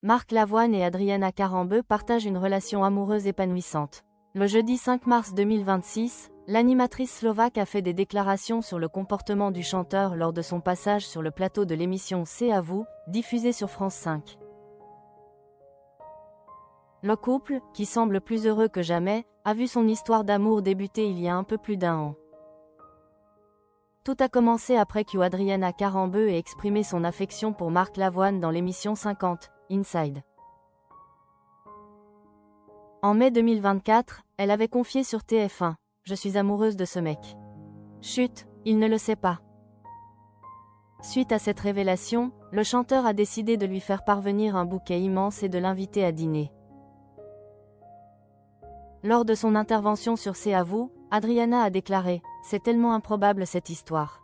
Marc Lavoine et Adriana Karembeu partagent une relation amoureuse épanouissante. Le jeudi 5 mars 2026, l'animatrice slovaque a fait des déclarations sur le comportement du chanteur lors de son passage sur le plateau de l'émission C'est à vous, diffusée sur France 5. Le couple, qui semble plus heureux que jamais, a vu son histoire d'amour débuter il y a un peu plus d'1 an. Tout a commencé après que Adriana Karembeu ait exprimé son affection pour Marc Lavoine dans l'émission 50, Inside. En mai 2024, elle avait confié sur TF1 « Je suis amoureuse de ce mec. Chut, il ne le sait pas ». Suite à cette révélation, le chanteur a décidé de lui faire parvenir un bouquet immense et de l'inviter à dîner. Lors de son intervention sur C'est à vous, Adriana a déclaré « C'est tellement improbable cette histoire.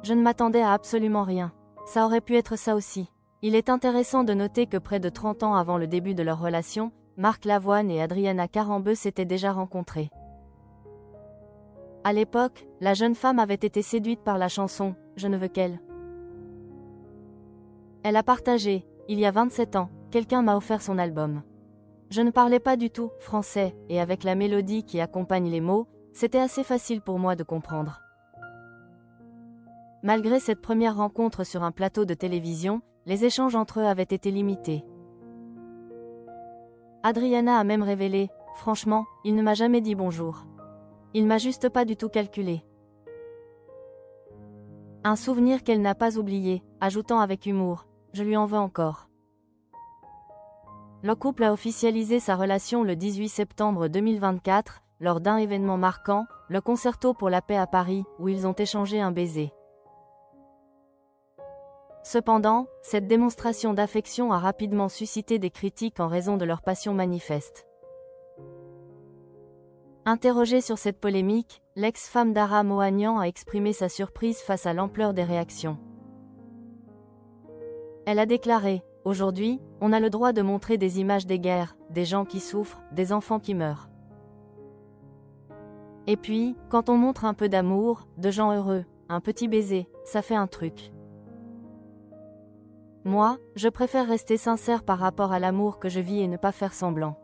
Je ne m'attendais à absolument rien. Ça aurait pu être ça aussi. » Il est intéressant de noter que près de 30 ans avant le début de leur relation, Marc Lavoine et Adriana Karembeu s'étaient déjà rencontrés. À l'époque, la jeune femme avait été séduite par la chanson « Je ne veux qu'elle ». Elle a partagé « Il y a 27 ans, quelqu'un m'a offert son album. Je ne parlais pas du tout français, et avec la mélodie qui accompagne les mots, c'était assez facile pour moi de comprendre. » Malgré cette première rencontre sur un plateau de télévision, les échanges entre eux avaient été limités. Adriana a même révélé « Franchement, il ne m'a jamais dit bonjour. Il m'a juste pas du tout calculé. » Un souvenir qu'elle n'a pas oublié, ajoutant avec humour « Je lui en veux encore. » Le couple a officialisé sa relation le 18 septembre 2024, lors d'un événement marquant, le Concerto pour la paix à Paris, où ils ont échangé un baiser. Cependant, cette démonstration d'affection a rapidement suscité des critiques en raison de leur passion manifeste. Interrogée sur cette polémique, l'ex-femme d'Ara Mohanian a exprimé sa surprise face à l'ampleur des réactions. Elle a déclaré « Aujourd'hui, on a le droit de montrer des images des guerres, des gens qui souffrent, des enfants qui meurent. Et puis, quand on montre un peu d'amour, de gens heureux, un petit baiser, ça fait un truc. Moi, je préfère rester sincère par rapport à l'amour que je vis et ne pas faire semblant.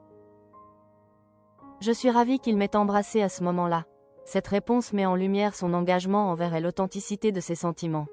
Je suis ravie qu'il m'ait embrassée à ce moment-là. » Cette réponse met en lumière son engagement envers et l'authenticité de ses sentiments.